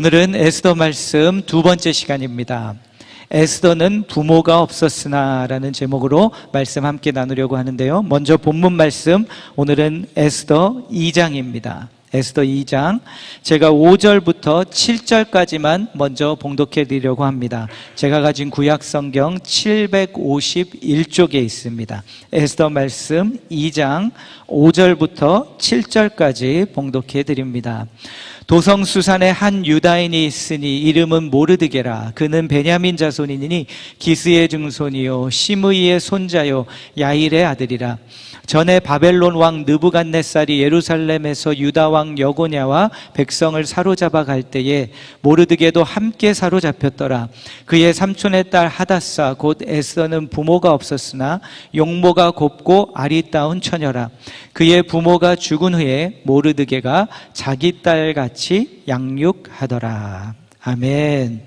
오늘은 에스더 말씀 두 번째 시간입니다. 에스더는 부모가 없었으나 라는 제목으로 말씀 함께 나누려고 하는데요. 먼저 본문 말씀, 오늘은 에스더 2장입니다. 에스더 2장, 제가 5절부터 7절까지만 먼저 봉독해 드리려고 합니다. 제가 가진 구약성경 751쪽에 있습니다. 에스더 말씀 2장 5절부터 7절까지 봉독해 드립니다. 도성 수산에 한 유다인이 있으니 이름은 모르드게라. 그는 베냐민 자손이니 기스의 증손이요 시므이의 손자요 야일의 아들이라. 전에 바벨론 왕 느부갓네살이 예루살렘에서 유다 왕 여고냐와 백성을 사로잡아 갈 때에 모르드게도 함께 사로잡혔더라. 그의 삼촌의 딸 하닷사 곧 에스더는 부모가 없었으나 용모가 곱고 아리따운 처녀라. 그의 부모가 죽은 후에 모르드게가 자기 딸같이 양육하더라. 아멘.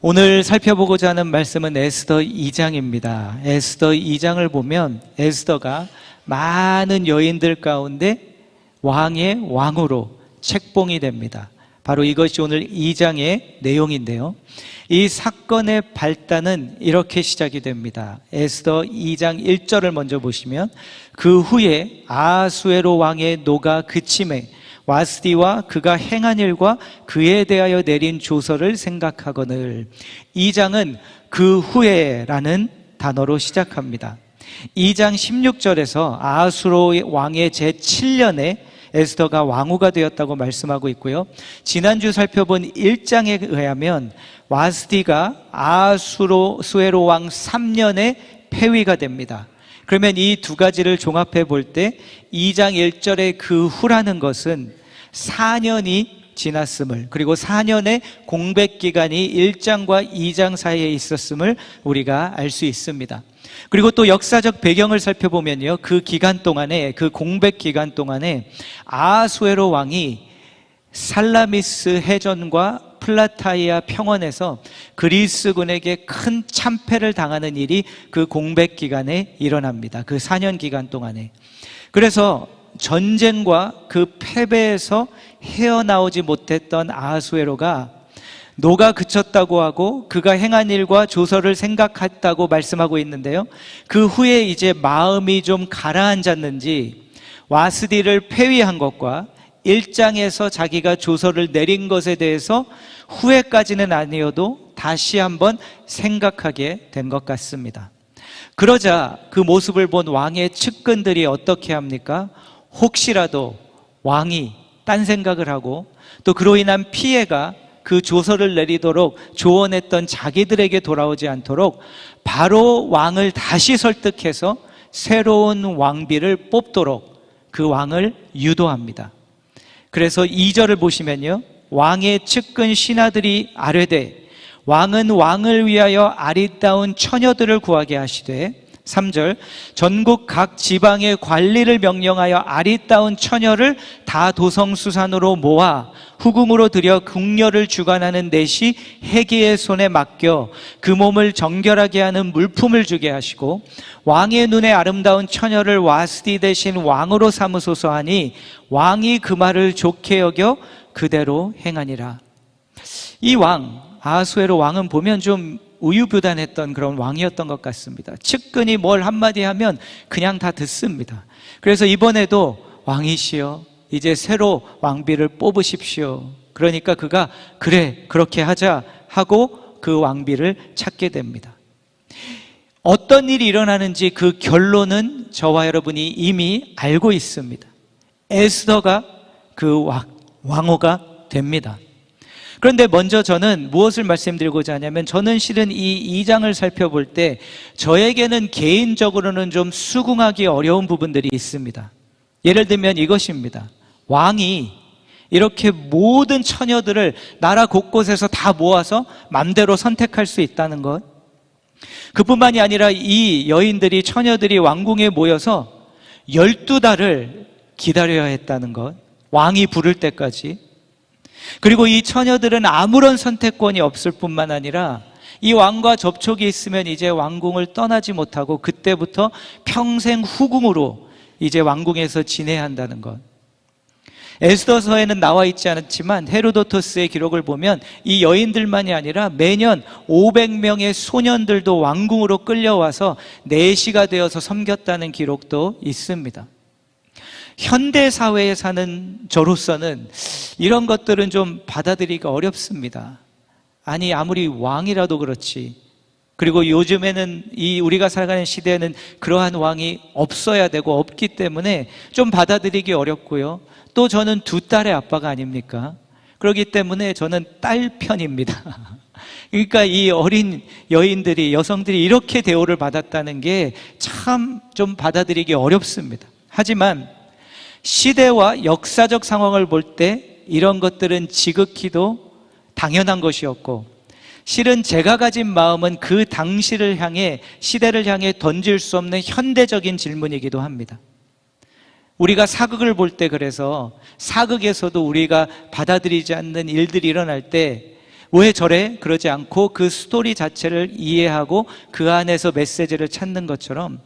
오늘 살펴보고자 하는 말씀은 에스더 2장입니다. 에스더 2장을 보면 에스더가 많은 여인들 가운데 왕의 왕으로 책봉이 됩니다. 바로 이것이 오늘 2장의 내용인데요. 이 사건의 발단은 이렇게 시작이 됩니다. 에스더 2장 1절을 먼저 보시면, 그 후에 아하수에로 왕의 노가 그침에 와스디와 그가 행한 일과 그에 대하여 내린 조서를 생각하거늘. 2장은 그 후에라는 단어로 시작합니다. 2장 16절에서 아하수로 왕의 제7년에 에스더가 왕후가 되었다고 말씀하고 있고요. 지난주 살펴본 1장에 의하면 와스디가 아하수에로 왕 3년에 폐위가 됩니다. 그러면 이 두 가지를 종합해 볼 때 2장 1절의 그 후라는 것은 4년이 지났음을, 그리고 4년의 공백 기간이 1장과 2장 사이에 있었음을 우리가 알 수 있습니다. 그리고 또 역사적 배경을 살펴보면요, 그 기간 동안에, 그 공백 기간 동안에 아하수에로 왕이 살라미스 해전과 플라타이아 평원에서 그리스군에게 큰 참패를 당하는 일이 그 공백 기간에 일어납니다. 그 4년 기간 동안에. 그래서 전쟁과 그 패배에서 헤어나오지 못했던 아하수에로가 노가 그쳤다고 하고 그가 행한 일과 조서를 생각했다고 말씀하고 있는데요, 그 후에 이제 마음이 좀 가라앉았는지 와스디를 폐위한 것과 1장에서 자기가 조서를 내린 것에 대해서 후회까지는 아니어도 다시 한번 생각하게 된 것 같습니다. 그러자 그 모습을 본 왕의 측근들이 어떻게 합니까? 혹시라도 왕이 딴 생각을 하고 또 그로 인한 피해가 그 조서를 내리도록 조언했던 자기들에게 돌아오지 않도록 바로 왕을 다시 설득해서 새로운 왕비를 뽑도록 그 왕을 유도합니다. 그래서 2절을 보시면요, 왕의 측근 신하들이 아뢰되 왕은 왕을 위하여 아리따운 처녀들을 구하게 하시되, 3절, 전국 각 지방의 관리를 명령하여 아리따운 처녀를 다 도성수산으로 모아 후궁으로 들여 궁녀를 주관하는 넷이 해기의 손에 맡겨 그 몸을 정결하게 하는 물품을 주게 하시고 왕의 눈에 아름다운 처녀를 와스디 대신 왕으로 삼으소서 하니 왕이 그 말을 좋게 여겨 그대로 행하니라. 이 왕, 아하수에로 왕은 보면 좀 우유부단했던 그런 왕이었던 것 같습니다. 측근이 뭘 한마디 하면 그냥 다 듣습니다. 그래서 이번에도 왕이시여 이제 새로 왕비를 뽑으십시오. 그러니까 그가 그래 그렇게 하자 하고 그 왕비를 찾게 됩니다. 어떤 일이 일어나는지 그 결론은 저와 여러분이 이미 알고 있습니다. 에스더가 그 왕후가 됩니다. 그런데 먼저 저는 무엇을 말씀드리고자 하냐면, 저는 실은 이 2장을 살펴볼 때 저에게는 개인적으로는 좀 수긍하기 어려운 부분들이 있습니다. 예를 들면 이것입니다. 왕이 이렇게 모든 처녀들을 나라 곳곳에서 다 모아서 맘대로 선택할 수 있다는 것, 그뿐만이 아니라 이 여인들이, 처녀들이 왕궁에 모여서 12달을 기다려야 했다는 것, 왕이 부를 때까지. 그리고 이 처녀들은 아무런 선택권이 없을 뿐만 아니라 이 왕과 접촉이 있으면 이제 왕궁을 떠나지 못하고 그때부터 평생 후궁으로 이제 왕궁에서 지내야 한다는 것. 에스더서에는 나와 있지 않지만 헤로도토스의 기록을 보면 이 여인들만이 아니라 매년 500명의 소년들도 왕궁으로 끌려와서 내시가 되어서 섬겼다는 기록도 있습니다. 현대 사회에 사는 저로서는 이런 것들은 좀 받아들이기가 어렵습니다. 아니, 아무리 왕이라도 그렇지. 그리고 요즘에는 우리가 살아가는 시대에는 그러한 왕이 없어야 되고 없기 때문에 좀 받아들이기 어렵고요. 또 저는 두 딸의 아빠가 아닙니까? 그렇기 때문에 저는 딸 편입니다. 그러니까 이 어린 여성들이 이렇게 대우를 받았다는 게 참 좀 받아들이기 어렵습니다. 하지만 시대와 역사적 상황을 볼 때 이런 것들은 지극히도 당연한 것이었고, 실은 제가 가진 마음은 그 당시를 향해, 시대를 향해 던질 수 없는 현대적인 질문이기도 합니다. 우리가 사극을 볼 때, 그래서 사극에서도 우리가 받아들이지 않는 일들이 일어날 때 왜 저래? 그러지 않고 그 스토리 자체를 이해하고 그 안에서 메시지를 찾는 것처럼,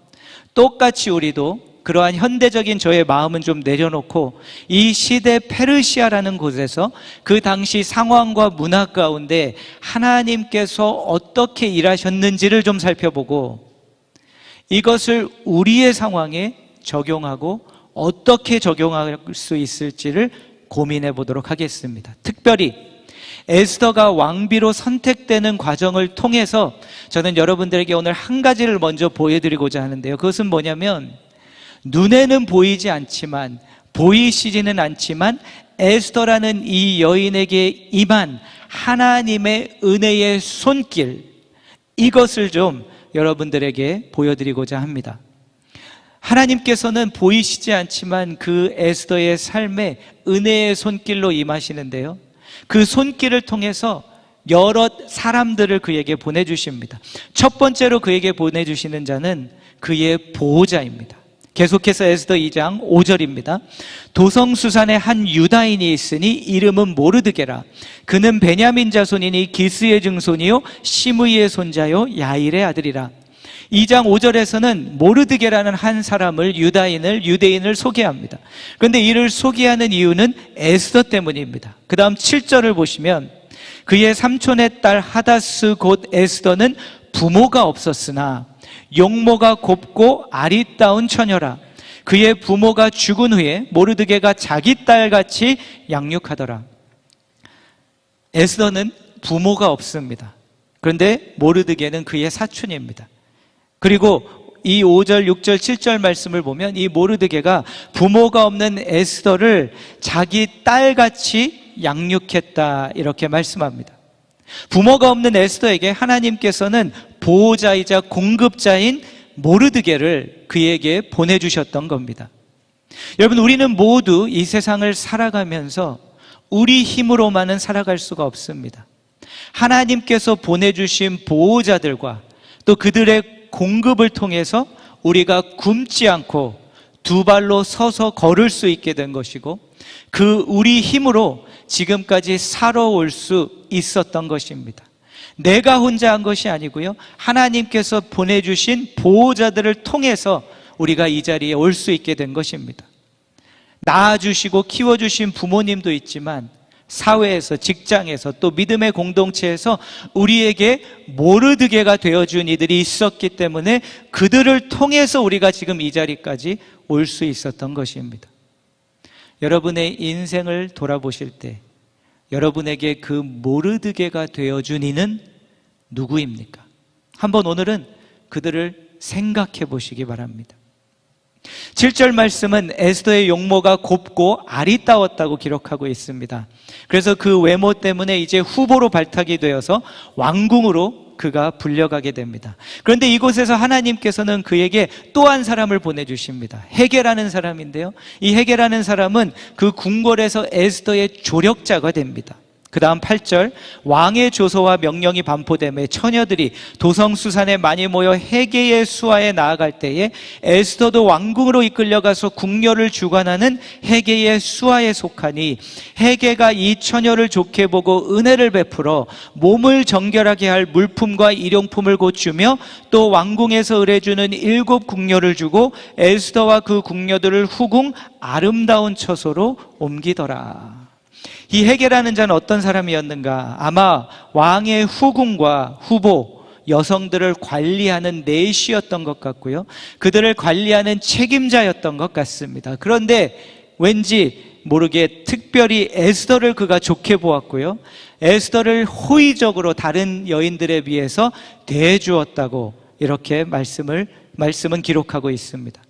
똑같이 우리도 그러한 현대적인 저의 마음은 좀 내려놓고 이 시대 페르시아라는 곳에서 그 당시 상황과 문화 가운데 하나님께서 어떻게 일하셨는지를 좀 살펴보고, 이것을 우리의 상황에 적용하고 어떻게 적용할 수 있을지를 고민해 보도록 하겠습니다. 특별히 에스더가 왕비로 선택되는 과정을 통해서 저는 여러분들에게 오늘 한 가지를 먼저 보여드리고자 하는데요. 그것은 뭐냐면, 눈에는 보이지 않지만, 보이시지는 않지만 에스더라는 이 여인에게 임한 하나님의 은혜의 손길, 이것을 좀 여러분들에게 보여드리고자 합니다. 하나님께서는 보이시지 않지만 그 에스더의 삶에 은혜의 손길로 임하시는데요, 그 손길을 통해서 여러 사람들을 그에게 보내주십니다. 첫 번째로 그에게 보내주시는 자는 그의 보호자입니다. 계속해서 에스더 2장 5절입니다. 도성수산에 한 유다인이 있으니 이름은 모르드게라. 그는 베냐민 자손이니 기스의 증손이요 시므이의 손자요 야일의 아들이라. 2장 5절에서는 모르드게라는 한 사람을, 유대인을 소개합니다. 그런데 이를 소개하는 이유는 에스더 때문입니다. 그 다음 7절을 보시면, 그의 삼촌의 딸 하다스 곧 에스더는 부모가 없었으나 용모가 곱고 아리따운 처녀라. 그의 부모가 죽은 후에 모르드게가 자기 딸같이 양육하더라. 에스더는 부모가 없습니다. 그런데 모르드게는 그의 사촌입니다. 그리고 이 5절, 6절, 7절 말씀을 보면 이 모르드게가 부모가 없는 에스더를 자기 딸같이 양육했다, 이렇게 말씀합니다. 부모가 없는 에스더에게 하나님께서는 보호자이자 공급자인 모르드게를 그에게 보내주셨던 겁니다. 여러분, 우리는 모두 이 세상을 살아가면서 우리 힘으로만은 살아갈 수가 없습니다. 하나님께서 보내주신 보호자들과 또 그들의 공급을 통해서 우리가 굶지 않고 두 발로 서서 걸을 수 있게 된 것이고, 그 우리 힘으로 지금까지 살아올 수 있었던 것입니다. 내가 혼자 한 것이 아니고요, 하나님께서 보내주신 보호자들을 통해서 우리가 이 자리에 올 수 있게 된 것입니다. 낳아주시고 키워주신 부모님도 있지만, 사회에서, 직장에서, 또 믿음의 공동체에서 우리에게 모르드게가 되어준 이들이 있었기 때문에 그들을 통해서 우리가 지금 이 자리까지 올 수 있었던 것입니다. 여러분의 인생을 돌아보실 때 여러분에게 그 모르드게가 되어준 이는 누구입니까? 한번 오늘은 그들을 생각해 보시기 바랍니다. 7절 말씀은 에스더의 용모가 곱고 아리따웠다고 기록하고 있습니다. 그래서 그 외모 때문에 이제 후보로 발탁이 되어서 왕궁으로 그가 불려가게 됩니다. 그런데 이곳에서 하나님께서는 그에게 또 한 사람을 보내주십니다. 헤게라는 사람인데요, 이 헤게라는 사람은 그 궁궐에서 에스더의 조력자가 됩니다. 그 다음 8절, 왕의 조서와 명령이 반포됨에 처녀들이 도성수산에 많이 모여 헤게의 수하에 나아갈 때에 에스더도 왕궁으로 이끌려가서 궁녀를 주관하는 헤게의 수하에 속하니 헤게가 이 처녀를 좋게 보고 은혜를 베풀어 몸을 정결하게 할 물품과 일용품을 곧 주며 또 왕궁에서 의뢰주는 7 궁녀를 주고 에스더와 그 궁녀들을 후궁 아름다운 처소로 옮기더라. 이 헤게라는 자는 어떤 사람이었는가? 아마 왕의 후궁과 후보, 여성들을 관리하는 내시였던 것 같고요. 그들을 관리하는 책임자였던 것 같습니다. 그런데 왠지 모르게 특별히 에스더를 그가 좋게 보았고요. 에스더를 호의적으로 다른 여인들에 비해서 대해주었다고 이렇게 말씀은 기록하고 있습니다.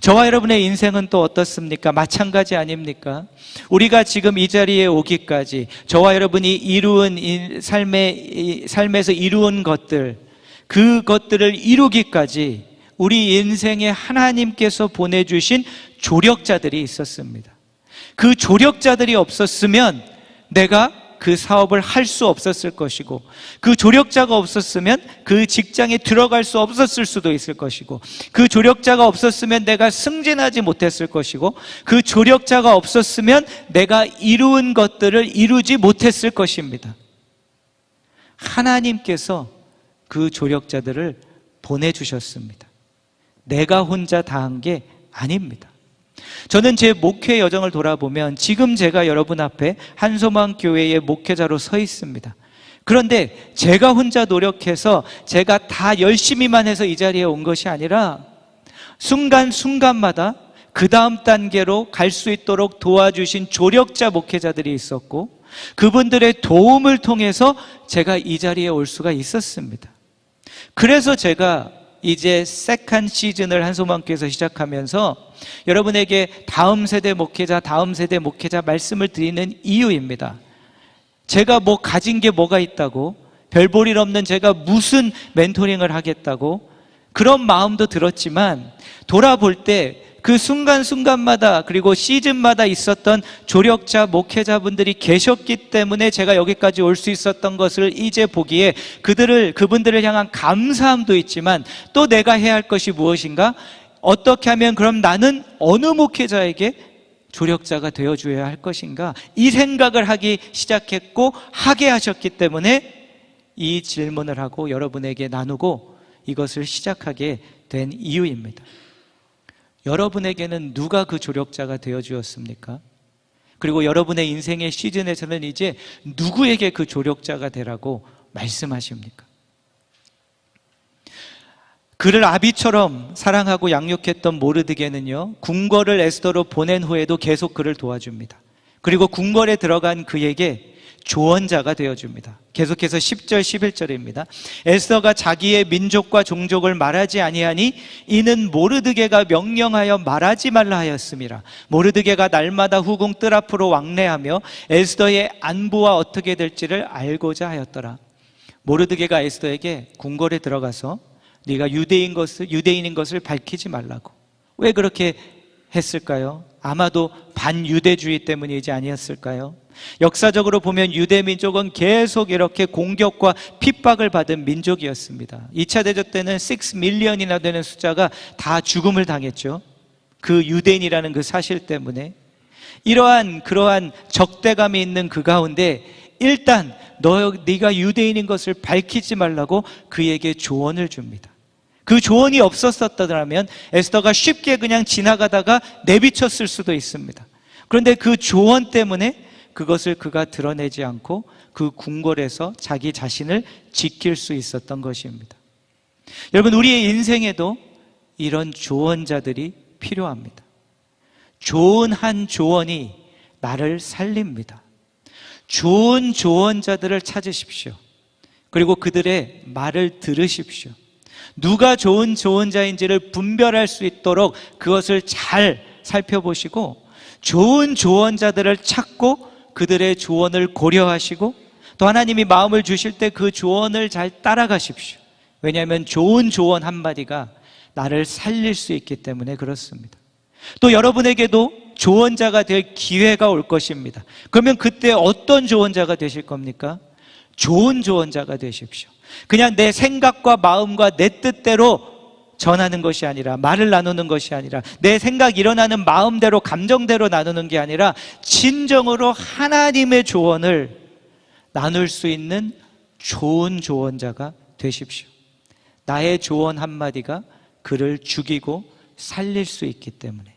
저와 여러분의 인생은 또 어떻습니까? 마찬가지 아닙니까? 우리가 지금 이 자리에 오기까지 저와 여러분이 이루은 삶에서 이루은 것들, 그것들을 이루기까지 우리 인생에 하나님께서 보내주신 조력자들이 있었습니다. 그 조력자들이 없었으면 내가 그 사업을 할 수 없었을 것이고, 그 조력자가 없었으면 그 직장에 들어갈 수 없었을 수도 있을 것이고, 그 조력자가 없었으면 내가 승진하지 못했을 것이고, 그 조력자가 없었으면 내가 이루은 것들을 이루지 못했을 것입니다. 하나님께서 그 조력자들을 보내주셨습니다. 내가 혼자 다 한 게 아닙니다. 저는 제 목회 여정을 돌아보면 지금 제가 여러분 앞에 한소망 교회의 목회자로 서 있습니다. 그런데 제가 혼자 노력해서 제가 다 열심히만 해서 이 자리에 온 것이 아니라 순간순간마다 그 다음 단계로 갈 수 있도록 도와주신 조력자 목회자들이 있었고, 그분들의 도움을 통해서 제가 이 자리에 올 수가 있었습니다. 그래서 제가 이제 세컨 시즌을 한소망교회에서 시작하면서 여러분에게 다음 세대 목회자 말씀을 드리는 이유입니다. 제가 가진 게 뭐가 있다고, 별 볼 일 없는 제가 무슨 멘토링을 하겠다고, 그런 마음도 들었지만 돌아볼 때 그 순간순간마다 그리고 시즌마다 있었던 조력자 목회자분들이 계셨기 때문에 제가 여기까지 올 수 있었던 것을 이제 보기에 그분들을 향한 감사함도 있지만, 또 내가 해야 할 것이 무엇인가? 어떻게 하면 그럼 나는 어느 목회자에게 조력자가 되어줘야 할 것인가? 이 생각을 하기 시작했고 하게 하셨기 때문에 이 질문을 하고 여러분에게 나누고 이것을 시작하게 된 이유입니다. 여러분에게는 누가 그 조력자가 되어주었습니까? 그리고 여러분의 인생의 시즌에서는 이제 누구에게 그 조력자가 되라고 말씀하십니까? 그를 아비처럼 사랑하고 양육했던 모르드게는요, 궁궐을 에스더로 보낸 후에도 계속 그를 도와줍니다. 그리고 궁궐에 들어간 그에게 조언자가 되어줍니다. 계속해서 10절 11절입니다. 에스더가 자기의 민족과 종족을 말하지 아니하니 이는 모르드게가 명령하여 말하지 말라 하였음이라. 모르드게가 날마다 후궁 뜰 앞으로 왕래하며 에스더의 안부와 어떻게 될지를 알고자 하였더라. 모르드게가 에스더에게 궁궐에 들어가서 네가 유대인인 것을 밝히지 말라고. 왜 그렇게 했을까요? 아마도 반유대주의 때문이지 아니었을까요? 역사적으로 보면 유대 민족은 계속 이렇게 공격과 핍박을 받은 민족이었습니다. 2차 대전 때는 6밀리언이나 되는 숫자가 다 죽음을 당했죠. 그 유대인이라는 그 사실 때문에. 그러한 적대감이 있는 그 가운데 일단 네가 유대인인 것을 밝히지 말라고 그에게 조언을 줍니다. 그 조언이 없었다면 에스더가 쉽게 그냥 지나가다가 내비쳤을 수도 있습니다. 그런데 그 조언 때문에 그것을 그가 드러내지 않고 그 궁궐에서 자기 자신을 지킬 수 있었던 것입니다. 여러분, 우리의 인생에도 이런 조언자들이 필요합니다. 좋은 한 조언이 나를 살립니다. 좋은 조언자들을 찾으십시오. 그리고 그들의 말을 들으십시오. 누가 좋은 조언자인지를 분별할 수 있도록 그것을 잘 살펴보시고 좋은 조언자들을 찾고 그들의 조언을 고려하시고 또 하나님이 마음을 주실 때 그 조언을 잘 따라가십시오. 왜냐하면 좋은 조언 한마디가 나를 살릴 수 있기 때문에 그렇습니다. 또 여러분에게도 조언자가 될 기회가 올 것입니다. 그러면 그때 어떤 조언자가 되실 겁니까? 좋은 조언자가 되십시오. 그냥 내 생각과 마음과 내 뜻대로 전하는 것이 아니라, 말을 나누는 것이 아니라, 내 생각 일어나는 마음대로 감정대로 나누는 게 아니라 진정으로 하나님의 조언을 나눌 수 있는 좋은 조언자가 되십시오. 나의 조언 한마디가 그를 죽이고 살릴 수 있기 때문에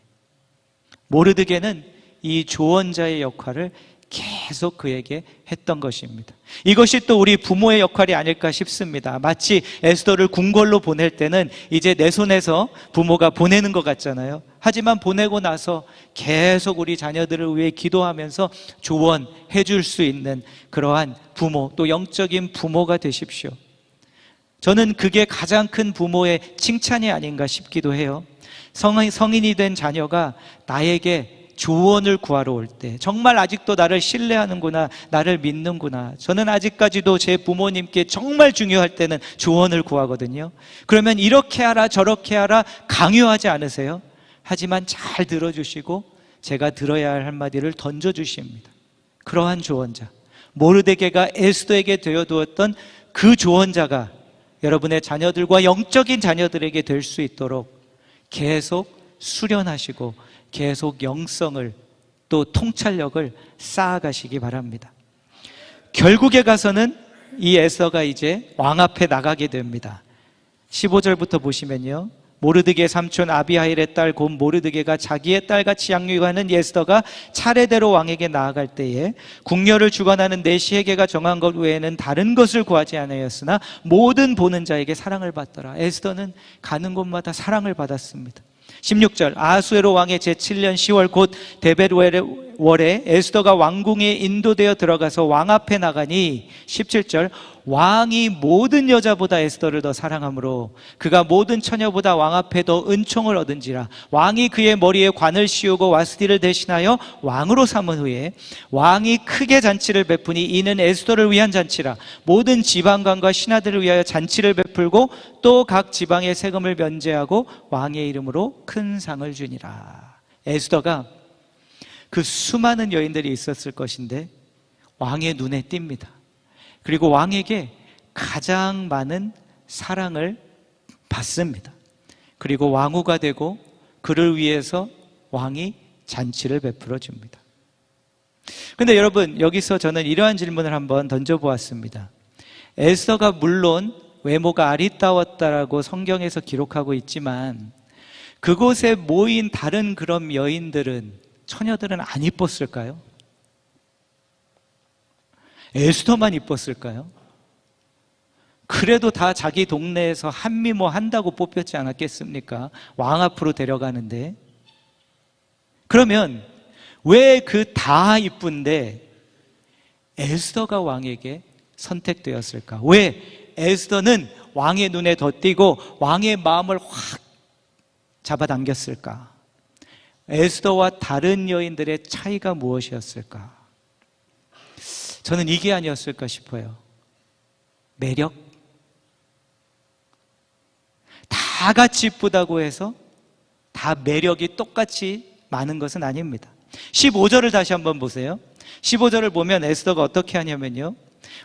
모르드게는 이 조언자의 역할을 계속 그에게 했던 것입니다. 이것이 또 우리 부모의 역할이 아닐까 싶습니다. 마치 에스더를 궁궐로 보낼 때는 이제 내 손에서 부모가 보내는 것 같잖아요. 하지만 보내고 나서 계속 우리 자녀들을 위해 기도하면서 조언해 줄 수 있는 그러한 부모, 또 영적인 부모가 되십시오. 저는 그게 가장 큰 부모의 칭찬이 아닌가 싶기도 해요. 성인이 된 자녀가 나에게 조언을 구하러 올 때, 정말 아직도 나를 신뢰하는구나, 나를 믿는구나. 저는 아직까지도 제 부모님께 정말 중요할 때는 조언을 구하거든요. 그러면 이렇게 하라 저렇게 하라 강요하지 않으세요. 하지만 잘 들어주시고 제가 들어야 할 한마디를 던져주십니다. 그러한 조언자, 모르드게가 에스더에게 되어두었던 그 조언자가 여러분의 자녀들과 영적인 자녀들에게 될 수 있도록 계속 수련하시고 계속 영성을, 또 통찰력을 쌓아가시기 바랍니다. 결국에 가서는 이 에스더가 이제 왕 앞에 나가게 됩니다. 15절부터 보시면요, 모르드게 삼촌 아비하일의 딸 곧 모르드게가 자기의 딸같이 양육하는 에스더가 차례대로 왕에게 나아갈 때에 궁녀를 주관하는 내시에게가 정한 것 외에는 다른 것을 구하지 않았으나 모든 보는 자에게 사랑을 받더라. 에스더는 가는 곳마다 사랑을 받았습니다. 16절, 아하수에로 왕의 제7년 10월 곧 데벨월에 에스더가 왕궁에 인도되어 들어가서 왕 앞에 나가니 17절, 왕이 모든 여자보다 에스더를 더 사랑하므로 그가 모든 처녀보다 왕 앞에 더 은총을 얻은지라. 왕이 그의 머리에 관을 씌우고 와스디를 대신하여 왕으로 삼은 후에 왕이 크게 잔치를 베푸니 이는 에스더를 위한 잔치라. 모든 지방관과 신하들을 위하여 잔치를 베풀고 또 각 지방의 세금을 면제하고 왕의 이름으로 큰 상을 주니라. 에스더가 그 수많은 여인들이 있었을 것인데 왕의 눈에 띕니다. 그리고 왕에게 가장 많은 사랑을 받습니다. 그리고 왕후가 되고 그를 위해서 왕이 잔치를 베풀어 줍니다. 그런데 여러분, 여기서 저는 이러한 질문을 한번 던져보았습니다. 에스더가 물론 외모가 아리따웠다라고 성경에서 기록하고 있지만 그곳에 모인 다른 그런 여인들은, 처녀들은 안 이뻤을까요? 에스더만 이뻤을까요? 그래도 다 자기 동네에서 한미모 한다고 뽑혔지 않았겠습니까? 왕 앞으로 데려가는데. 그러면 왜 그 다 이쁜데 에스더가 왕에게 선택되었을까? 왜 에스더는 왕의 눈에 더 띄고 왕의 마음을 확 잡아당겼을까? 에스더와 다른 여인들의 차이가 무엇이었을까? 저는 이게 아니었을까 싶어요. 매력? 다 같이 이쁘다고 해서 다 매력이 똑같이 많은 것은 아닙니다. 15절을 다시 한번 보세요. 15절을 보면 에스더가 어떻게 하냐면요,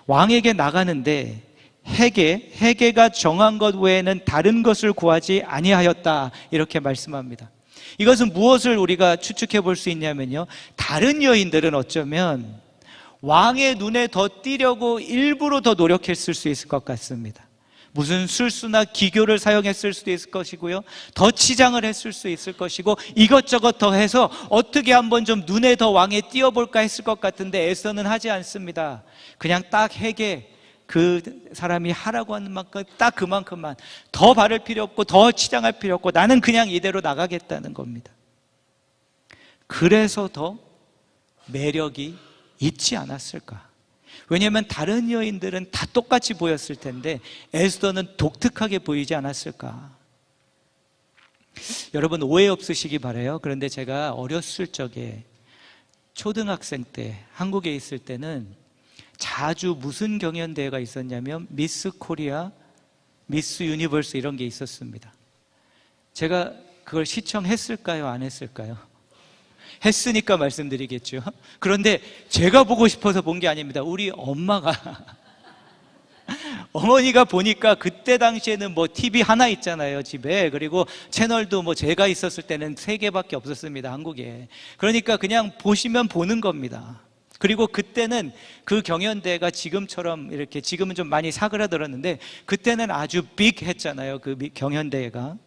왕에게 나가는데 헤게가 정한 것 외에는 다른 것을 구하지 아니하였다, 이렇게 말씀합니다. 이것은 무엇을 우리가 추측해 볼 수 있냐면요, 다른 여인들은 어쩌면 왕의 눈에 더 띄려고 일부러 더 노력했을 수 있을 것 같습니다. 무슨 술수나 기교를 사용했을 수도 있을 것이고요, 더 치장을 했을 수 있을 것이고, 이것저것 더 해서 어떻게 한번 좀 눈에 더 왕에 띄어볼까 했을 것 같은데 에스더는 하지 않습니다. 그냥 딱 헤게, 그 사람이 하라고 하는 만큼 딱 그만큼만, 더 바를 필요 없고 더 치장할 필요 없고 나는 그냥 이대로 나가겠다는 겁니다. 그래서 더 매력이 있지 않았을까? 왜냐하면 다른 여인들은 다 똑같이 보였을 텐데 에스더는 독특하게 보이지 않았을까? 여러분, 오해 없으시기 바라요. 그런데 제가 어렸을 적에, 초등학생 때 한국에 있을 때는 자주 무슨 경연대회가 있었냐면 미스 코리아, 미스 유니버스 이런 게 있었습니다. 제가 그걸 시청했을까요? 안 했을까요? 했으니까 말씀드리겠죠. 그런데 제가 보고 싶어서 본 게 아닙니다. 우리 엄마가 어머니가 보니까 그때 당시에는 뭐 TV 하나 있잖아요, 집에. 그리고 채널도 뭐 제가 있었을 때는 3개밖에 없었습니다, 한국에. 그러니까 그냥 보시면 보는 겁니다. 그리고 그때는 그 경연대회가 지금처럼 이렇게, 지금은 좀 많이 사그라들었는데 그때는 아주 빅 했잖아요, 그 경연대회가.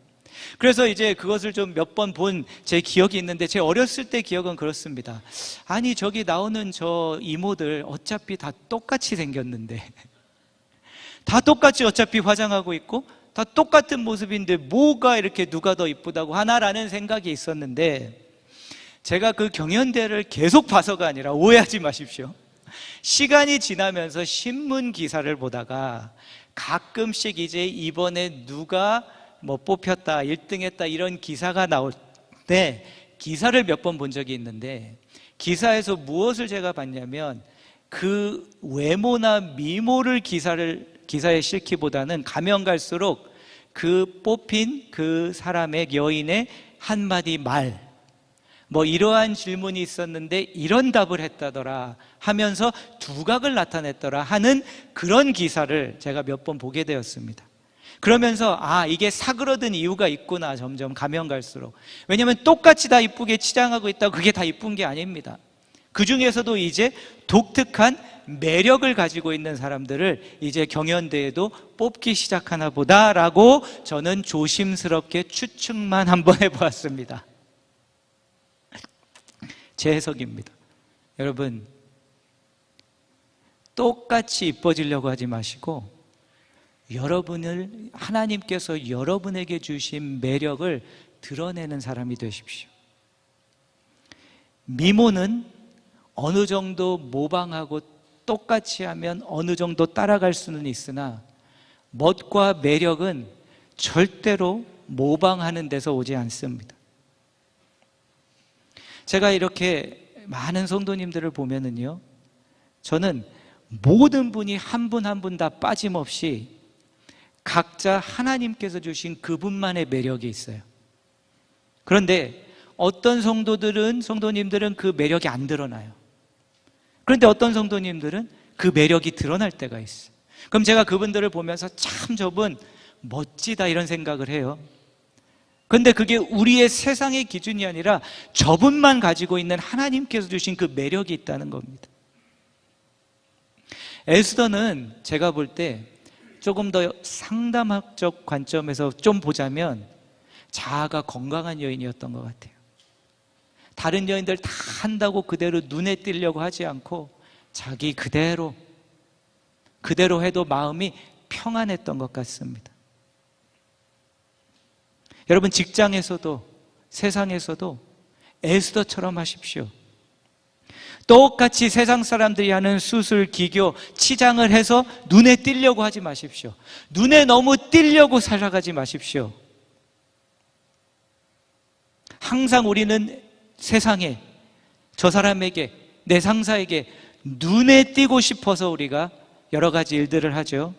그래서 이제 그것을 좀 몇 번 본 제 기억이 있는데, 제 어렸을 때 기억은 그렇습니다. 아니, 저기 나오는 저 이모들 어차피 다 똑같이 생겼는데, 다 똑같이 어차피 화장하고 있고 다 똑같은 모습인데 뭐가 이렇게 누가 더 이쁘다고 하나라는 생각이 있었는데, 제가 그 경연대회를 계속 봐서가 아니라, 오해하지 마십시오, 시간이 지나면서 신문 기사를 보다가 가끔씩 이제 이번에 누가 뭐 뽑혔다, 1등 했다 이런 기사가 나올 때 기사를 몇 번 본 적이 있는데, 기사에서 무엇을 제가 봤냐면 그 외모나 미모를 기사에 실기보다는 가면 갈수록 그 뽑힌 그 사람의, 여인의 한마디 말, 뭐 이러한 질문이 있었는데 이런 답을 했다더라 하면서 두각을 나타냈더라 하는 그런 기사를 제가 몇 번 보게 되었습니다. 그러면서 이게 사그러든 이유가 있구나, 점점 가면 갈수록. 왜냐하면 똑같이 다 이쁘게 치장하고 있다고 그게 다 이쁜 게 아닙니다. 그 중에서도 이제 독특한 매력을 가지고 있는 사람들을 이제 경연대회도 뽑기 시작하나 보다라고 저는 조심스럽게 추측만 한번 해보았습니다. 제 해석입니다. 여러분, 똑같이 이뻐지려고 하지 마시고 여러분을, 하나님께서 여러분에게 주신 매력을 드러내는 사람이 되십시오. 미모는 어느 정도 모방하고 똑같이 하면 어느 정도 따라갈 수는 있으나 멋과 매력은 절대로 모방하는 데서 오지 않습니다. 제가 이렇게 많은 성도님들을 보면은요, 저는 모든 분이 한 분 한 분 다 빠짐없이 각자 하나님께서 주신 그분만의 매력이 있어요. 그런데 어떤 성도님들은 그 매력이 안 드러나요. 그런데 어떤 성도님들은 그 매력이 드러날 때가 있어요. 그럼 제가 그분들을 보면서 참 저분 멋지다 이런 생각을 해요. 그런데 그게 우리의 세상의 기준이 아니라 저분만 가지고 있는 하나님께서 주신 그 매력이 있다는 겁니다. 에스더는 제가 볼 때 조금 더 상담학적 관점에서 좀 보자면 자아가 건강한 여인이었던 것 같아요. 다른 여인들 다 한다고 그대로 눈에 띄려고 하지 않고 자기 그대로 해도 마음이 평안했던 것 같습니다. 여러분, 직장에서도 세상에서도 에스더처럼 하십시오. 똑같이 세상 사람들이 하는 수술, 기교, 치장을 해서 눈에 띄려고 하지 마십시오. 눈에 너무 띄려고 살아가지 마십시오. 항상 우리는 세상에, 저 사람에게, 내 상사에게 눈에 띄고 싶어서 우리가 여러 가지 일들을 하죠.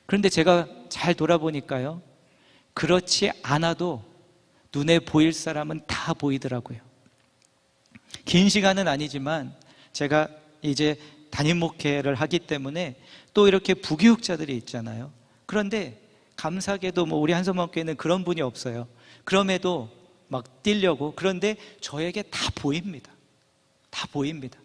그런데 제가 잘 돌아보니까요, 그렇지 않아도 눈에 보일 사람은 다 보이더라고요. 긴 시간은 아니지만 제가 이제 담임 목회를 하기 때문에 또 이렇게 부교육자들이 있잖아요. 그런데 감사하게도 뭐 우리 한서방교회는 그런 분이 없어요. 그럼에도 막 뛰려고, 그런데 저에게 다 보입니다. 다 보입니다.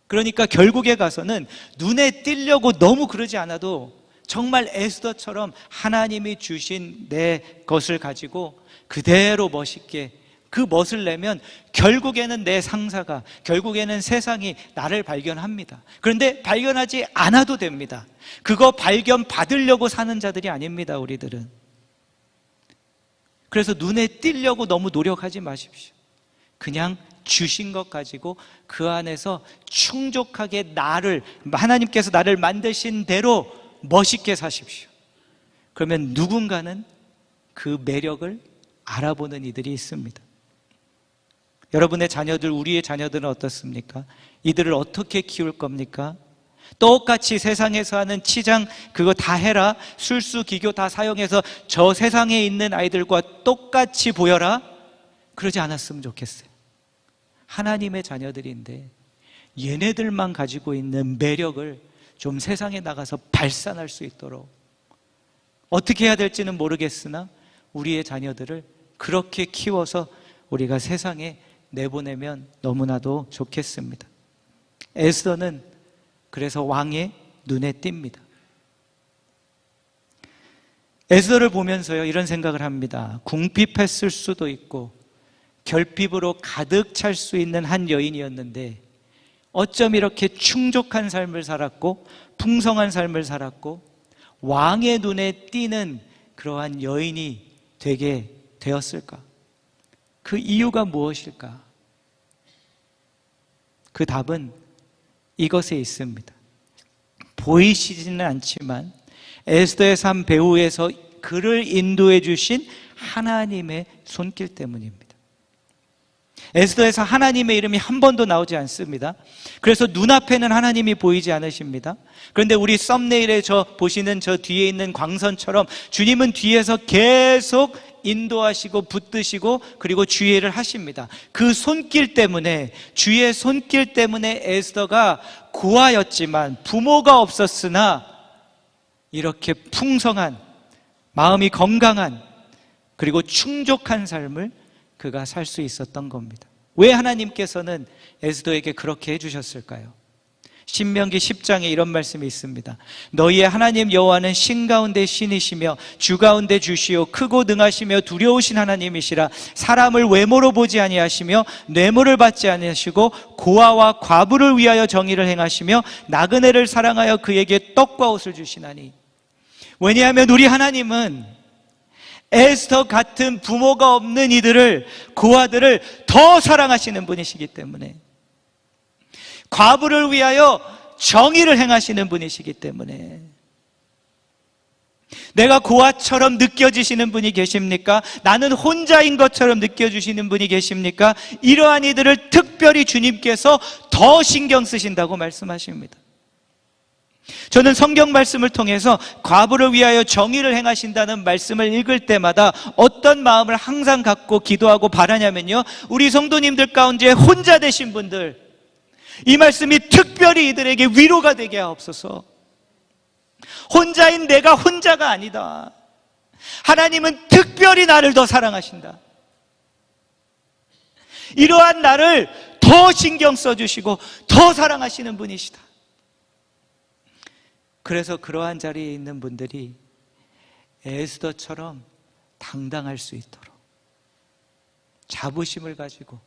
그러니까 결국에 가서는 눈에 띄려고 너무 그러지 않아도 정말 에스더처럼 하나님이 주신 내 것을 가지고 그대로 멋있게 그 멋을 내면 결국에는 내 상사가, 결국에는 세상이 나를 발견합니다. 그런데 발견하지 않아도 됩니다. 그거 발견 받으려고 사는 자들이 아닙니다, 우리들은. 그래서 눈에 띄려고 너무 노력하지 마십시오. 그냥 주신 것 가지고 그 안에서 충족하게 하나님께서 나를 만드신 대로 멋있게 사십시오. 그러면 누군가는 그 매력을 알아보는 이들이 있습니다. 여러분의 자녀들, 우리의 자녀들은 어떻습니까? 이들을 어떻게 키울 겁니까? 똑같이 세상에서 하는 치장 그거 다 해라, 술수 기교 다 사용해서 저 세상에 있는 아이들과 똑같이 보여라? 그러지 않았으면 좋겠어요. 하나님의 자녀들인데 얘네들만 가지고 있는 매력을 좀 세상에 나가서 발산할 수 있도록 어떻게 해야 될지는 모르겠으나 우리의 자녀들을 그렇게 키워서 우리가 세상에 내보내면 너무나도 좋겠습니다. 에스더는 그래서 왕의 눈에 띕니다. 에스더를 보면서요, 이런 생각을 합니다. 궁핍했을 수도 있고 결핍으로 가득 찰 수 있는 한 여인이었는데 어쩜 이렇게 충족한 삶을 살았고 풍성한 삶을 살았고 왕의 눈에 띄는 그러한 여인이 되게 되었을까? 그 이유가 무엇일까? 그 답은 이것에 있습니다. 보이시지는 않지만 에스더의 삶 배후에서 그를 인도해 주신 하나님의 손길 때문입니다. 에스더에서 하나님의 이름이 한 번도 나오지 않습니다. 그래서 눈앞에는 하나님이 보이지 않으십니다. 그런데 우리 썸네일에 보시는 저 뒤에 있는 광선처럼 주님은 뒤에서 계속 인도하시고 붙드시고 그리고 주의를 하십니다. 그 손길 때문에, 주의 손길 때문에 에스더가 고아였지만 부모가 없었으나 이렇게 풍성한, 마음이 건강한 그리고 충족한 삶을 그가 살 수 있었던 겁니다. 왜 하나님께서는 에스더에게 그렇게 해주셨을까요? 신명기 10장에 이런 말씀이 있습니다. 너희의 하나님 여호와는 신 가운데 신이시며 주 가운데 주시오 크고 능하시며 두려우신 하나님이시라. 사람을 외모로 보지 아니하시며 뇌물을 받지 아니하시고 고아와 과부를 위하여 정의를 행하시며 나그네를 사랑하여 그에게 떡과 옷을 주시나니. 왜냐하면 우리 하나님은 에스더 같은 부모가 없는 이들을, 고아들을 더 사랑하시는 분이시기 때문에, 과부를 위하여 정의를 행하시는 분이시기 때문에, 내가 고아처럼 느껴지시는 분이 계십니까? 나는 혼자인 것처럼 느껴주시는 분이 계십니까? 이러한 이들을 특별히 주님께서 더 신경 쓰신다고 말씀하십니다. 저는 성경 말씀을 통해서 과부를 위하여 정의를 행하신다는 말씀을 읽을 때마다 어떤 마음을 항상 갖고 기도하고 바라냐면요, 우리 성도님들 가운데 혼자 되신 분들, 이 말씀이 특별히 이들에게 위로가 되게 하옵소서. 혼자인 내가 혼자가 아니다. 하나님은 특별히 나를 더 사랑하신다. 이러한 나를 더 신경 써주시고 더 사랑하시는 분이시다. 그래서 그러한 자리에 있는 분들이 에스더처럼 당당할 수 있도록 자부심을 가지고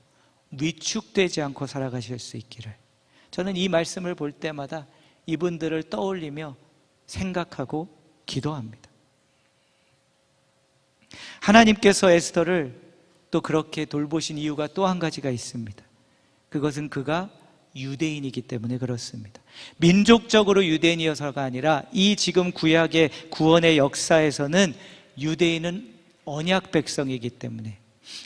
위축되지 않고 살아가실 수 있기를, 저는 이 말씀을 볼 때마다 이분들을 떠올리며 생각하고 기도합니다. 하나님께서 에스더를 또 그렇게 돌보신 이유가 또 한 가지가 있습니다. 그것은 그가 유대인이기 때문에 그렇습니다. 민족적으로 유대인이어서가 아니라 이 지금 구약의 구원의 역사에서는 유대인은 언약 백성이기 때문에,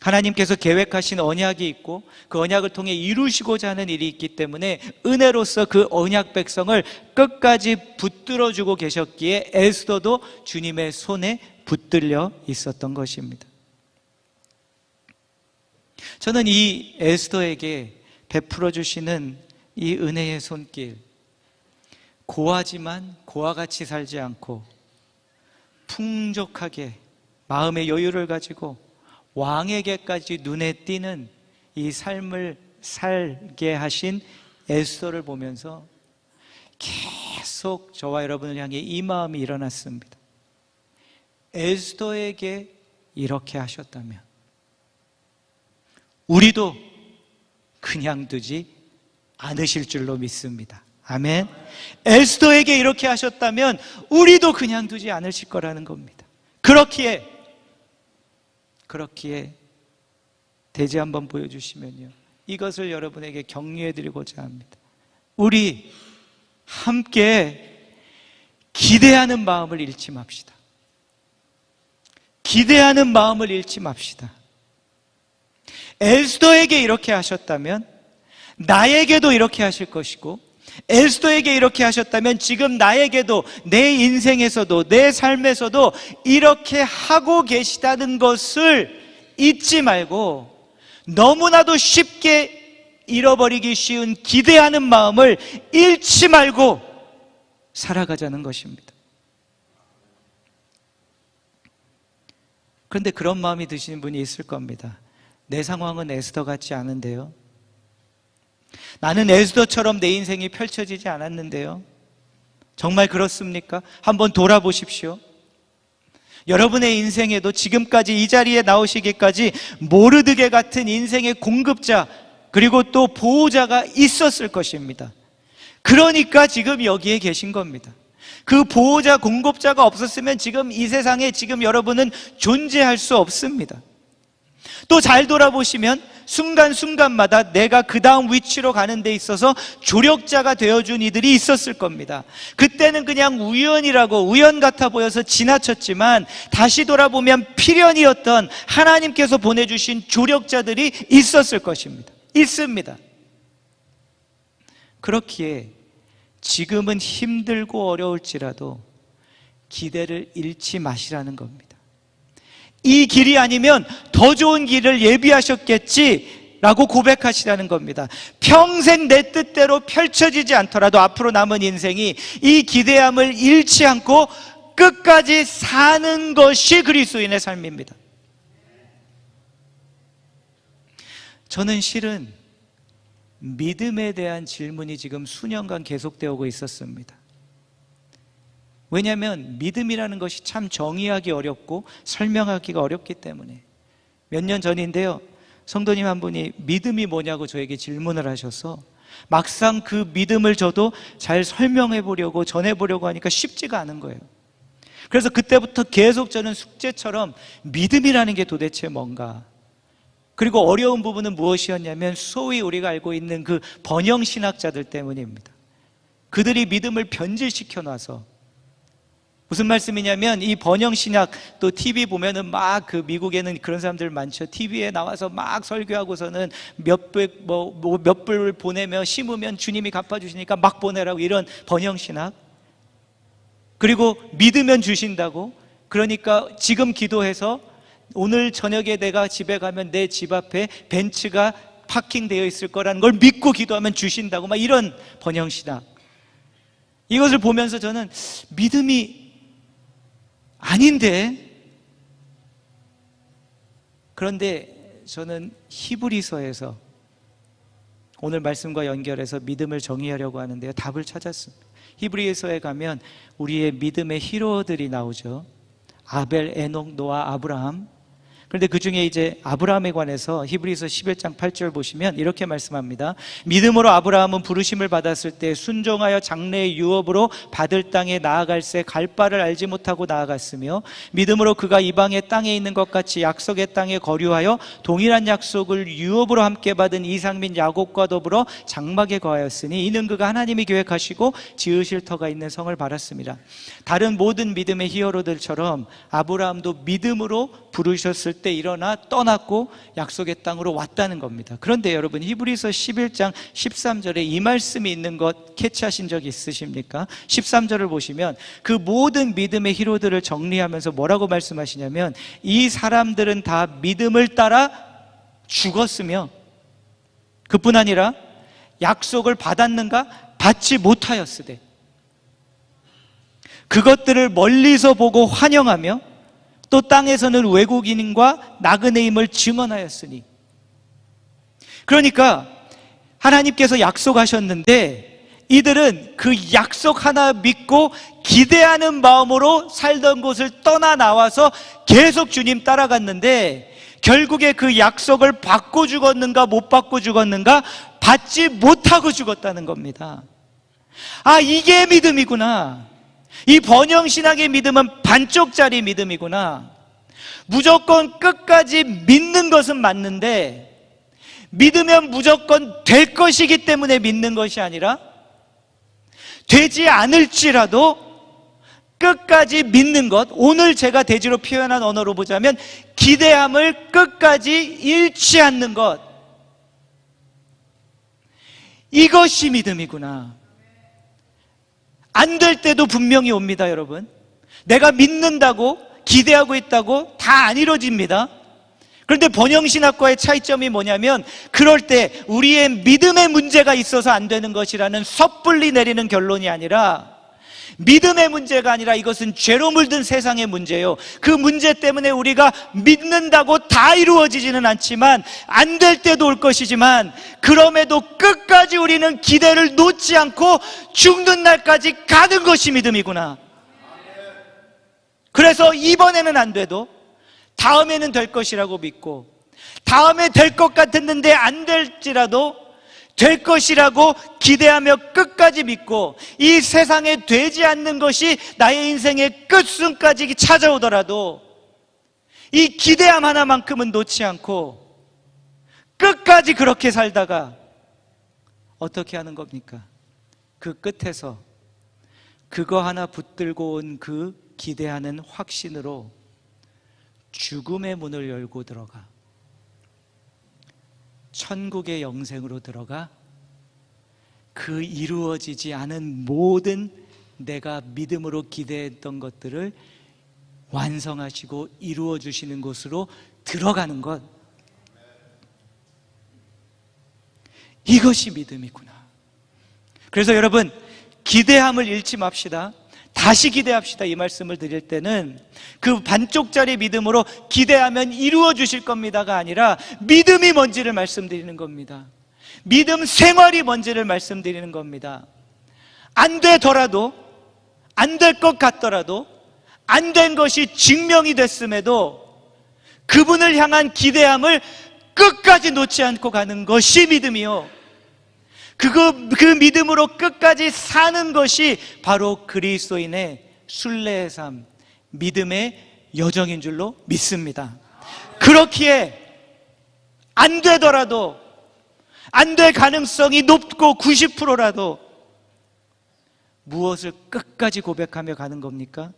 하나님께서 계획하신 언약이 있고 그 언약을 통해 이루시고자 하는 일이 있기 때문에 은혜로서 그 언약 백성을 끝까지 붙들어주고 계셨기에 에스더도 주님의 손에 붙들려 있었던 것입니다. 저는 이 에스더에게 베풀어 주시는 이 은혜의 손길, 고하지만 고아같이 살지 않고 풍족하게 마음의 여유를 가지고 왕에게까지 눈에 띄는 이 삶을 살게 하신 에스더를 보면서 계속 저와 여러분을 향해 이 마음이 일어났습니다. 에스더에게 이렇게 하셨다면 우리도 그냥 두지 않으실 줄로 믿습니다. 아멘. 에스더에게 이렇게 하셨다면 우리도 그냥 두지 않으실 거라는 겁니다. 그렇기에 대지 한번 보여주시면요, 이것을 여러분에게 격려해드리고자 합니다. 우리 함께 기대하는 마음을 잃지 맙시다. 기대하는 마음을 잃지 맙시다. 에스더에게 이렇게 하셨다면 나에게도 이렇게 하실 것이고, 에스더에게 이렇게 하셨다면 지금 나에게도, 내 인생에서도, 내 삶에서도 이렇게 하고 계시다는 것을 잊지 말고, 너무나도 쉽게 잃어버리기 쉬운 기대하는 마음을 잃지 말고 살아가자는 것입니다. 그런데 그런 마음이 드시는 분이 있을 겁니다. 내 상황은 에스더 같지 않은데요. 나는 에스더처럼 내 인생이 펼쳐지지 않았는데요. 정말 그렇습니까? 한번 돌아보십시오. 여러분의 인생에도 지금까지 이 자리에 나오시기까지 모르드게 같은 인생의 공급자 그리고 또 보호자가 있었을 것입니다. 그러니까 지금 여기에 계신 겁니다. 그 보호자, 공급자가 없었으면 지금 이 세상에 지금 여러분은 존재할 수 없습니다. 또 잘 돌아보시면 순간순간마다 내가 그 다음 위치로 가는 데 있어서 조력자가 되어준 이들이 있었을 겁니다. 그때는 그냥 우연 같아 보여서 지나쳤지만 다시 돌아보면 필연이었던 하나님께서 보내주신 조력자들이 있었을 것입니다. 있습니다. 그렇기에 지금은 힘들고 어려울지라도 기대를 잃지 마시라는 겁니다. 이 길이 아니면 더 좋은 길을 예비하셨겠지라고 고백하시라는 겁니다. 평생 내 뜻대로 펼쳐지지 않더라도 앞으로 남은 인생이 이 기대함을 잃지 않고 끝까지 사는 것이 그리스도인의 삶입니다. 저는 실은 믿음에 대한 질문이 지금 수년간 계속되어 오고 있었습니다. 왜냐하면 믿음이라는 것이 참 정의하기 어렵고 설명하기가 어렵기 때문에. 몇 년 전인데요, 성도님 한 분이 믿음이 뭐냐고 저에게 질문을 하셔서 막상 그 믿음을 저도 잘 설명해 보려고 전해 보려고 하니까 쉽지가 않은 거예요. 그래서 그때부터 계속 저는 숙제처럼 믿음이라는 게 도대체 뭔가, 그리고 어려운 부분은 무엇이었냐면 소위 우리가 알고 있는 그 번영신학자들 때문입니다. 그들이 믿음을 변질시켜 놔서, 무슨 말씀이냐면 이 번영신학, 또 TV 보면은 막 그 미국에는 그런 사람들 많죠. TV에 나와서 막 설교하고서는 몇 불 보내며 심으면 주님이 갚아주시니까 막 보내라고, 이런 번영신학. 그리고 믿으면 주신다고, 그러니까 지금 기도해서 오늘 저녁에 내가 집에 가면 내 집 앞에 벤츠가 파킹되어 있을 거라는 걸 믿고 기도하면 주신다고, 막 이런 번영신학. 이것을 보면서 저는 믿음이 아닌데, 그런데 저는 히브리서에서 오늘 말씀과 연결해서 믿음을 정의하려고 하는데요, 답을 찾았습니다. 히브리서에 가면 우리의 믿음의 히로들이 나오죠. 아벨, 에녹, 노아, 아브라함. 그런데 그 중에 이제 아브라함에 관해서 히브리서 11장 8절 보시면 이렇게 말씀합니다. 믿음으로 아브라함은 부르심을 받았을 때 순종하여 장래의 유업으로 받을 땅에 나아갈새 갈 바를 알지 못하고 나아갔으며, 믿음으로 그가 이방의 땅에 있는 것 같이 약속의 땅에 거류하여 동일한 약속을 유업으로 함께 받은 이삭 및 야곱과 더불어 장막에 거하였으니 이는 그가 하나님이 계획하시고 지으실 터가 있는 성을 바랐습니다. 다른 모든 믿음의 히어로들처럼 아브라함도 믿음으로 부르셨을 때 일어나 떠났고 약속의 땅으로 왔다는 겁니다. 그런데 여러분, 히브리서 11장 13절에 이 말씀이 있는 것 캐치하신 적 있으십니까? 13절을 보시면 그 모든 믿음의 히로들을 정리하면서 뭐라고 말씀하시냐면, 이 사람들은 다 믿음을 따라 죽었으며, 그뿐 아니라 약속을 받았는가 받지 못하였으되 그것들을 멀리서 보고 환영하며 또 땅에서는 외국인과 나그네임을 증언하였으니. 그러니까 하나님께서 약속하셨는데 이들은 그 약속 하나 믿고 기대하는 마음으로 살던 곳을 떠나 나와서 계속 주님 따라갔는데, 결국에 그 약속을 받고 죽었는가 못 받고 죽었는가? 받지 못하고 죽었다는 겁니다. 아, 이게 믿음이구나. 이 번영신학의 믿음은 반쪽짜리 믿음이구나. 무조건 끝까지 믿는 것은 맞는데, 믿으면 무조건 될 것이기 때문에 믿는 것이 아니라 되지 않을지라도 끝까지 믿는 것, 오늘 제가 대지로 표현한 언어로 보자면 기대함을 끝까지 잃지 않는 것, 이것이 믿음이구나. 안 될 때도 분명히 옵니다, 여러분. 내가 믿는다고 기대하고 있다고 다 안 이루어집니다. 그런데 번영신학과의 차이점이 뭐냐면 그럴 때 우리의 믿음의 문제가 있어서 안 되는 것이라는 섣불리 내리는 결론이 아니라, 믿음의 문제가 아니라 이것은 죄로 물든 세상의 문제예요. 그 문제 때문에 우리가 믿는다고 다 이루어지지는 않지만, 안 될 때도 올 것이지만, 그럼에도 끝까지 우리는 기대를 놓지 않고 죽는 날까지 가는 것이 믿음이구나. 그래서 이번에는 안 돼도 다음에는 될 것이라고 믿고, 다음에 될 것 같았는데 안 될지라도 될 것이라고 기대하며 끝까지 믿고, 이 세상에 되지 않는 것이 나의 인생의 끝순까지 찾아오더라도 이 기대함 하나만큼은 놓지 않고 끝까지 그렇게 살다가 어떻게 하는 겁니까? 그 끝에서 그거 하나 붙들고 온 그 기대하는 확신으로 죽음의 문을 열고 들어가 천국의 영생으로 들어가 그 이루어지지 않은 모든 내가 믿음으로 기대했던 것들을 완성하시고 이루어 주시는 곳으로 들어가는 것, 이것이 믿음이구나. 그래서 여러분, 기대함을 잃지 맙시다. 다시 기대합시다. 이 말씀을 드릴 때는 그 반쪽짜리 믿음으로 기대하면 이루어 주실 겁니다가 아니라, 믿음이 뭔지를 말씀드리는 겁니다. 믿음 생활이 뭔지를 말씀드리는 겁니다. 안 되더라도, 안 될 것 같더라도, 안 된 것이 증명이 됐음에도 그분을 향한 기대함을 끝까지 놓지 않고 가는 것이 믿음이요, 그 믿음으로 끝까지 사는 것이 바로 그리스도인의 순례의 삶, 믿음의 여정인 줄로 믿습니다. 그렇기에 안 되더라도, 안 될 가능성이 높고 90%라도 무엇을 끝까지 고백하며 가는 겁니까?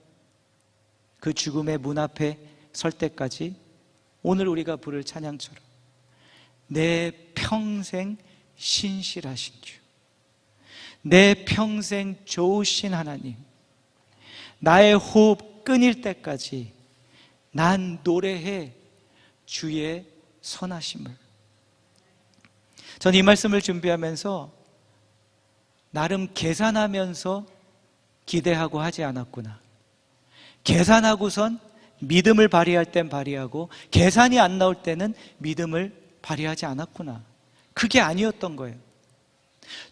그 죽음의 문 앞에 설 때까지, 오늘 우리가 부를 찬양처럼 내 평생 신실하신 주, 내 평생 좋으신 하나님, 나의 호흡 끊일 때까지 난 노래해 주의 선하심을. 저는 이 말씀을 준비하면서 나름 계산하면서 기대하고 하지 않았구나. 계산하고선 믿음을 발휘할 땐 발휘하고, 계산이 안 나올 때는 믿음을 발휘하지 않았구나. 그게 아니었던 거예요.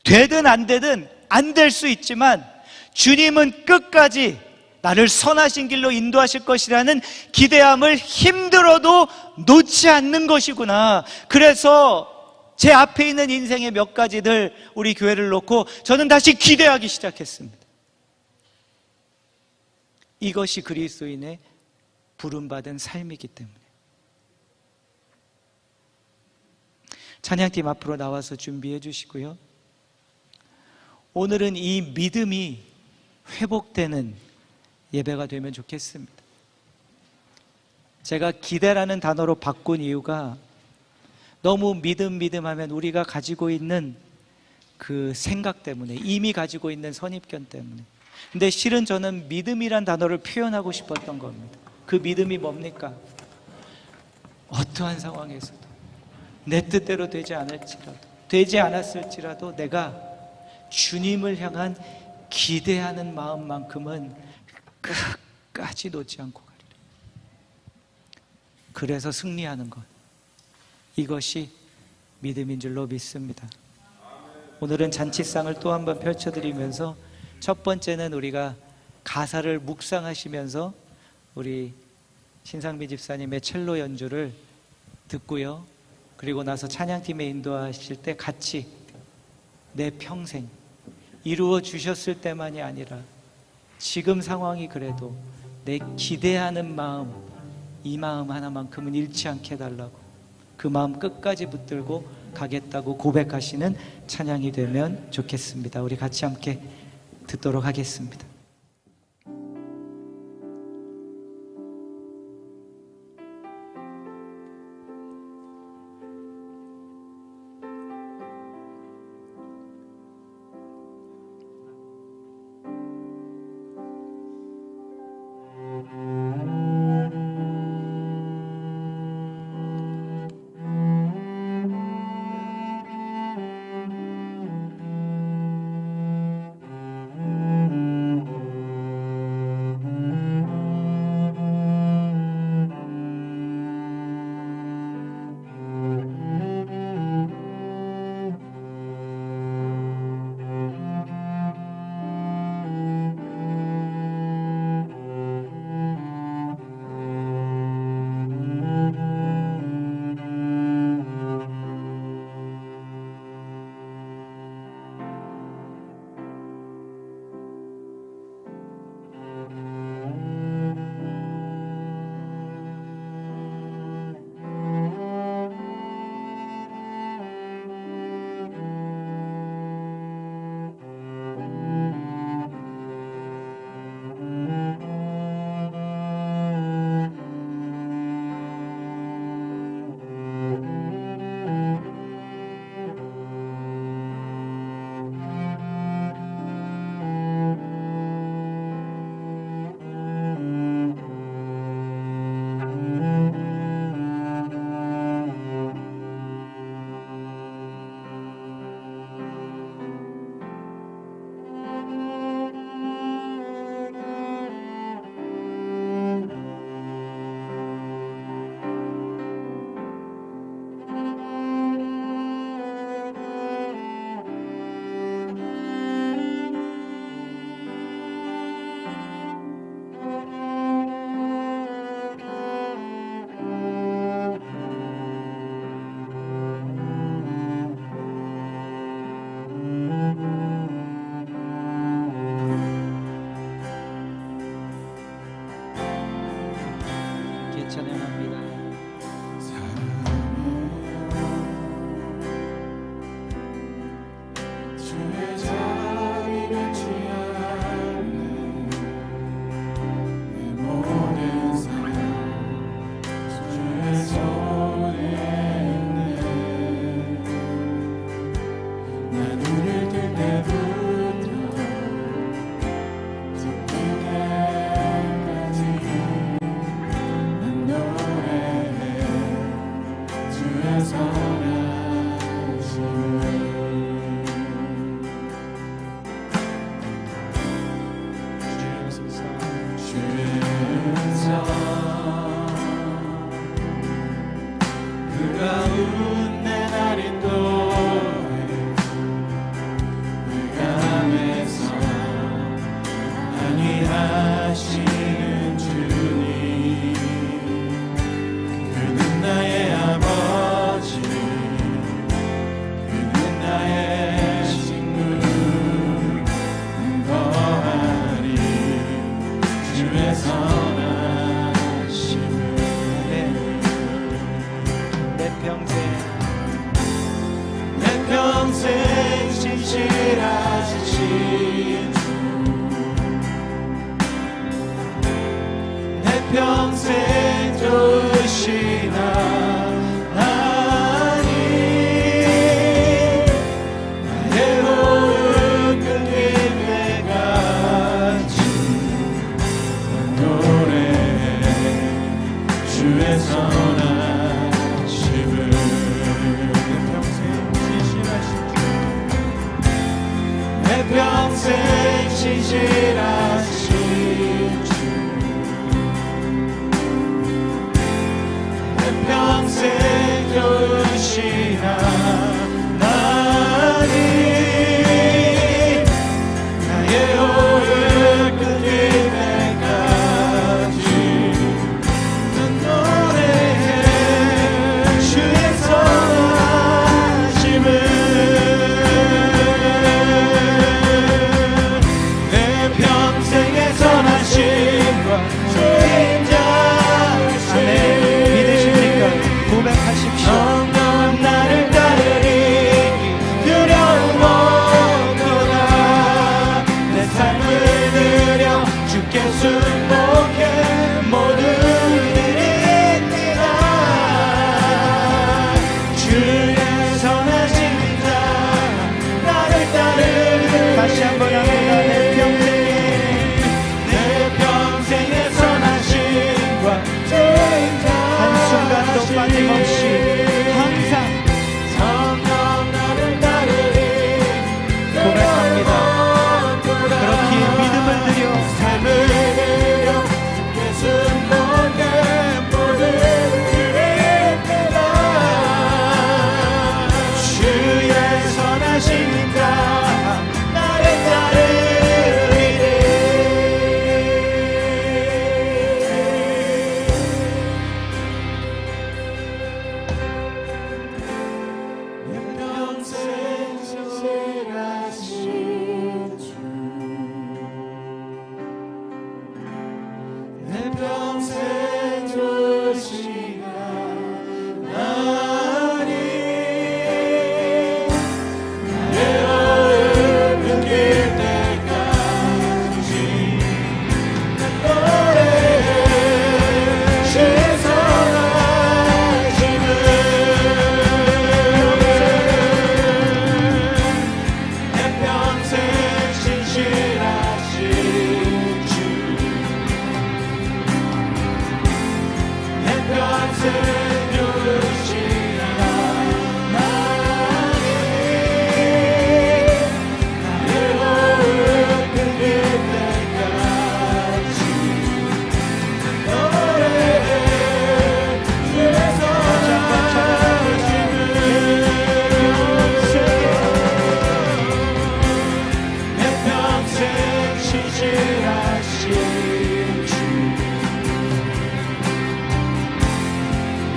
되든 안 되든 안 될 수 있지만 주님은 끝까지 나를 선하신 길로 인도하실 것이라는 기대함을 힘들어도 놓지 않는 것이구나. 그래서 제 앞에 있는 인생의 몇 가지들, 우리 교회를 놓고 저는 다시 기대하기 시작했습니다. 이것이 그리스도인의 부름받은 삶이기 때문에. 찬양팀 앞으로 나와서 준비해 주시고요. 오늘은 이 믿음이 회복되는 예배가 되면 좋겠습니다. 제가 기대라는 단어로 바꾼 이유가, 너무 믿음 하면 우리가 가지고 있는 그 생각 때문에, 이미 가지고 있는 선입견 때문에. 근데 실은 저는 믿음이란 단어를 표현하고 싶었던 겁니다. 그 믿음이 뭡니까? 어떠한 상황에서도 내 뜻대로 되지 않을지라도, 되지 않았을지라도 내가 주님을 향한 기대하는 마음만큼은 끝까지 놓지 않고 가리라. 그래서 승리하는 것, 이것이 믿음인 줄로 믿습니다. 오늘은 잔치상을 또 한 번 펼쳐드리면서, 첫 번째는 우리가 가사를 묵상하시면서 우리 신상미 집사님의 첼로 연주를 듣고요, 그리고 나서 찬양팀에 인도하실 때 같이 내 평생 이루어 주셨을 때만이 아니라 지금 상황이 그래도 내 기대하는 마음, 이 마음 하나만큼은 잃지 않게 해달라고, 그 마음 끝까지 붙들고 가겠다고 고백하시는 찬양이 되면 좋겠습니다. 우리 같이 함께 듣도록 하겠습니다. 하시는 주님, 그는 나의 아버지, 그는 나의 친구, 거하리 주의 선하심을. 내 평생 신실하신 주, 내 평생 좋으신 하나님, 나의 호흡 끊길 때까지 노래해 주의 선하심을. 내 평생 신실하신 주, 내 평생 좋으신 하나님, 나의 호흡 끊길 때까지 난 노래해 주의 선하심을. 평생의 선하심과 주인자신 믿으십니까? 고백하십시오. 성령 나를 따르리 두려움 없도다. 내 삶을 드려 주께 순복해 모든 드립니다. 주의 선하신 자 나를 따르리. 다시 한번 합니다. 내 평생의 선하심과 주인자 한순간도 빠짐없이 항상 성령 나를 따르리 고백합니다. 그렇게 믿음을 드려 삶을 드려 주께 순복해 모든 드립니다. 주의 선하신 자 나를 따르리니. 내 평생 신실하신 주, 내 평생 좋으신 하나님, 나의 호흡 끊길 때까지 난 노래해 주의 선하심을. 내 평생 신실하신 주, 내 평생 좋으신 하나님, 나의 호흡 끊길 때까지 노래해 주의 선하심을. 내 평생 신실하신 주,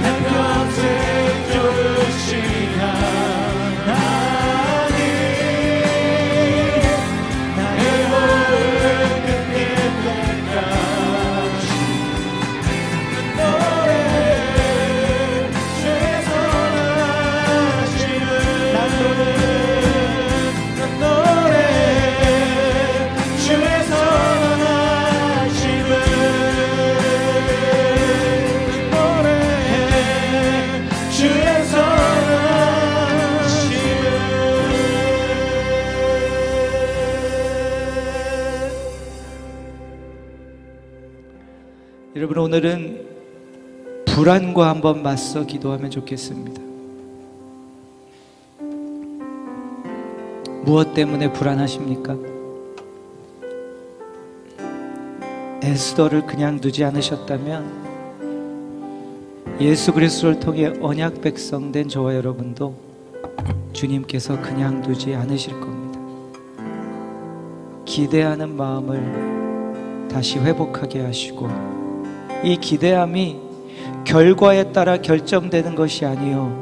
내 평생 좋으신 하나님, 나의 호흡 끊길 때까지 노래해 주의 선하심을. 난 노래해 주의 선하심을. 노래해 주의 선하심을. 여러분, 오늘은 불안과 한번 맞서 기도하면 좋겠습니다. 무엇 때문에 불안하십니까? 에스더를 그냥 두지 않으셨다면 예수 그리스도를 통해 언약 백성 된 저와 여러분도 주님께서 그냥 두지 않으실 겁니다. 기대하는 마음을 다시 회복하게 하시고, 이 기대함이 결과에 따라 결정되는 것이 아니요,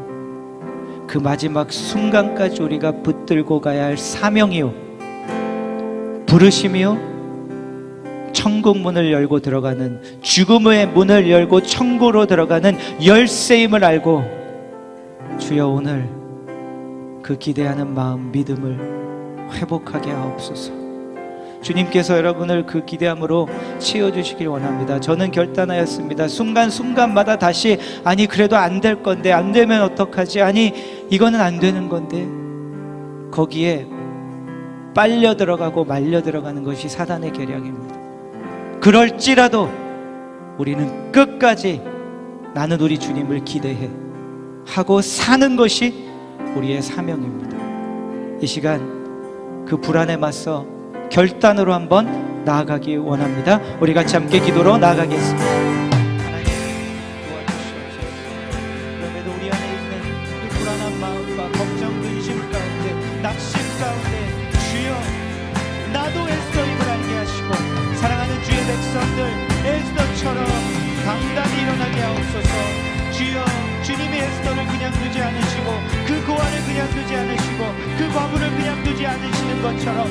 그 마지막 순간까지 우리가 붙들고 가야 할 사명이요, 부르심이요, 천국 문을 열고 들어가는, 죽음의 문을 열고 천국으로 들어가는 열쇠임을 알고, 주여 오늘 그 기대하는 마음, 믿음을 회복하게 하옵소서. 주님께서 여러분을 그 기대함으로 채워주시길 원합니다. 저는 결단하였습니다. 순간순간마다 다시, 아니 그래도 안 될 건데, 안 되면 어떡하지, 아니 이거는 안 되는 건데, 거기에 빨려 들어가고 말려 들어가는 것이 사단의 계략입니다. 그럴지라도 우리는 끝까지 나는 우리 주님을 기대해 하고 사는 것이 우리의 사명입니다. 이 시간 그 불안에 맞서 결단으로 한번 나아가기 원합니다. 우리 같이 함께 기도로 나아가겠습니다. 하나님 도와주시옵소서. 그럼에도 우리 안에 있는 이 불안한 마음과 걱정, 근심 가운데, 낙심 가운데, 주여 나도 에스더임을 알게 하시고, 사랑하는 주의 백성들 에스더처럼 당당히 일어나게 하옵소서. 주여, 주님이 에스더를 그냥 두지 않으시고, 그 고아를 그냥 두지 않으시고, 그 과부를 그냥 두지 않으시는 것처럼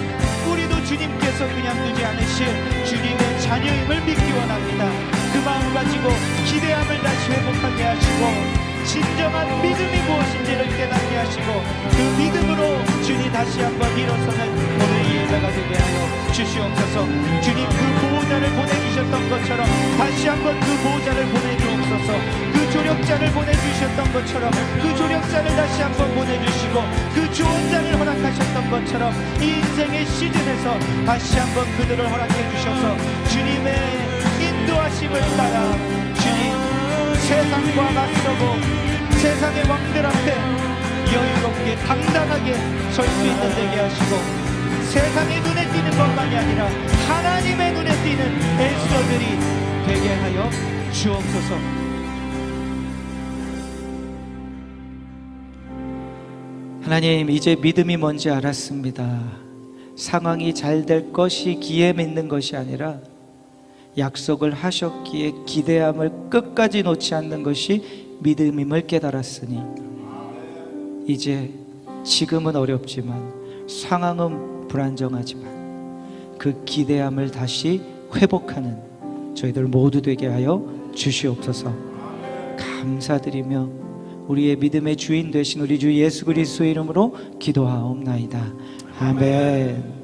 우리도 주님께서 그냥 두지 않으실 주님의 자녀임을 믿기 원합니다. 그 마음 가지고 기대함을 다시 회복하게 하시고, 진정한 믿음이 무엇인지를 깨닫게 하시고, 그 믿음으로 주님 다시 한번 일어서는 오늘 이 예배가 되게 하여 주시옵소서. 주님 그 보호자를 보내주셨던 것처럼 다시 한번 그 보호자를 보내주옵소서. 그 조력자를 보내주셨던 것처럼 그 조력자를 다시 한번 보내주시고, 그 조언자를 허락하셨던 것처럼 이 인생의 시즌에서 다시 한번 그들을 허락해 주셔서 주님의 인도하심을 따라 주님 세상과 맞서고 세상의 왕들 앞에 여유롭게 당당하게 설 수 있는 되게 하시고, 세상의 눈에 띄는 것만이 아니라 하나님의 눈에 띄는 에스더들이 되게 하여 주옵소서. 하나님, 이제 믿음이 뭔지 알았습니다. 상황이 잘 될 것이 기에 믿는 것이 아니라 약속을 하셨기에 기대함을 끝까지 놓지 않는 것이 믿음임을 깨달았으니, 이제 지금은 어렵지만 상황은 불안정하지만 그 기대함을 다시 회복하는 저희들 모두 되게 하여 주시옵소서. 감사드리며 우리의 믿음의 주인 되신 우리 주 예수 그리스도의 이름으로 기도하옵나이다. 아멘.